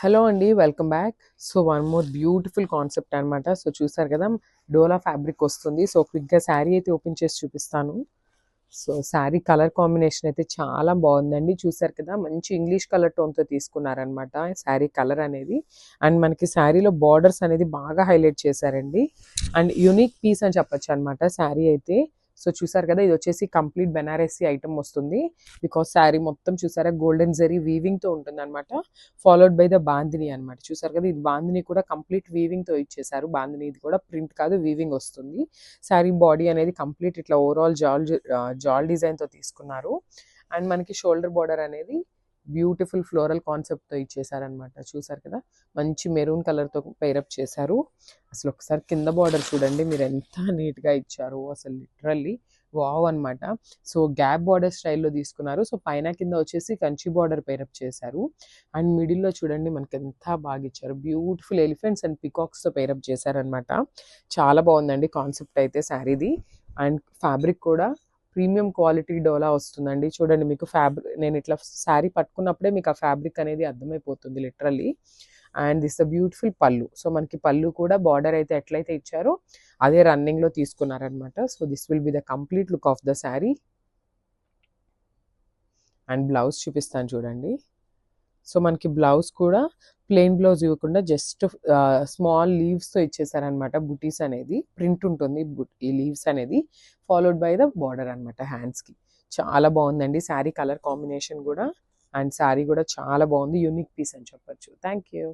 Hello అండి, welcome back. So one more beautiful concept అనమాట. So చూసారు కదా, డోలా ఫ్యాబ్రిక్ వస్తుంది. సో క్విక్గా శారీ అయితే ఓపెన్ చేసి చూపిస్తాను. సో శారీ కలర్ కాంబినేషన్ అయితే చాలా బాగుందండి. చూసారు కదా, మంచి ఇంగ్లీష్ కలర్ టోన్తో తీసుకున్నారనమాట శారీ కలర్ అనేది. అండ్ మనకి శారీలో బార్డర్స్ అనేది బాగా హైలైట్ చేశారండి. అండ్ యూనిక్ పీస్ అని చెప్పొచ్చు అనమాట శారీ అయితే. సో చూసారు కదా, ఇది వచ్చేసి కంప్లీట్ బెనారసీ ఐటమ్ వస్తుంది. బికాస్ శారీ మొత్తం చూసారా గోల్డెన్ జరీ వీవింగ్ తో ఉంటుంది అనమాట. ఫాలోడ్ బై ద బాందిని అనమాట. చూసారు కదా, ఇది బాందిని కూడా కంప్లీట్ వీవింగ్ తో ఇచ్చేసారు. బాందిని ఇది కూడా ప్రింట్ కాదు, వీవింగ్ వస్తుంది. శారీ బాడీ అనేది కంప్లీట్ ఇట్లా ఓవరాల్ జాల్ డిజైన్ తో తీసుకున్నారు. అండ్ మనకి షోల్డర్ బార్డర్ అనేది బ్యూటిఫుల్ ఫ్లోరల్ కాన్సెప్ట్ తో ఇచ్చేసారనమాట. చూసారు కదా, మంచి మెరూన్ కలర్ తో పేరప్ చేశారు. అసలు ఒకసారి కింద బార్డర్ చూడండి, మీరు ఎంత నీట్ గా ఇచ్చారు. అసలు లిటరల్లీ వావ్ అనమాట. సో గ్యాప్ బార్డర్ స్టైల్లో తీసుకున్నారు. సో పైన కింద వచ్చేసి కంచి బార్డర్ పేరప్ చేశారు. అండ్ మిడిల్లో చూడండి మనకి ఎంత బాగా ఇచ్చారు. బ్యూటిఫుల్ ఎలిఫెంట్స్ అండ్ పికాక్స్ తో పేరప్ చేశారనమాట. చాలా బాగుందండి కాన్సెప్ట్ అయితే శారీది. అండ్ ఫ్యాబ్రిక్ కూడా ప్రీమియం క్వాలిటీ డోలా వస్తుందండి. చూడండి, మీకు ఫ్యాబ్రిక్ నేను ఇట్లా శారీ పట్టుకున్నప్పుడే మీకు ఆ ఫ్యాబ్రిక్ అనేది అర్థమైపోతుంది literally. And this the beautiful పళ్ళు. సో మనకి పళ్ళు కూడా బార్డర్ అయితే ఎట్లయితే ఇచ్చారో అదే రన్నింగ్ లో తీసుకున్నారనమాట. So this will be the complete look of the sari. And blouse చూపిస్తాను చూడండి. సో మనకి బ్లౌజ్ కూడా ప్లెయిన్ బ్లౌజ్ ఇవ్వకుండా జస్ట్ స్మాల్ లీవ్స్తో ఇచ్చేసారనమాట. బుటీస్ అనేది ప్రింట్ ఉంటుంది, ఈ లీవ్స్ అనేది ఫాలోడ్ బై ద బార్డర్ అనమాట హ్యాండ్స్కి. చాలా బాగుందండి శారీ కలర్ కాంబినేషన్ కూడా. అండ్ శారీ కూడా చాలా బాగుంది, యూనిక్ పీస్ అని చెప్పొచ్చు. Thank you.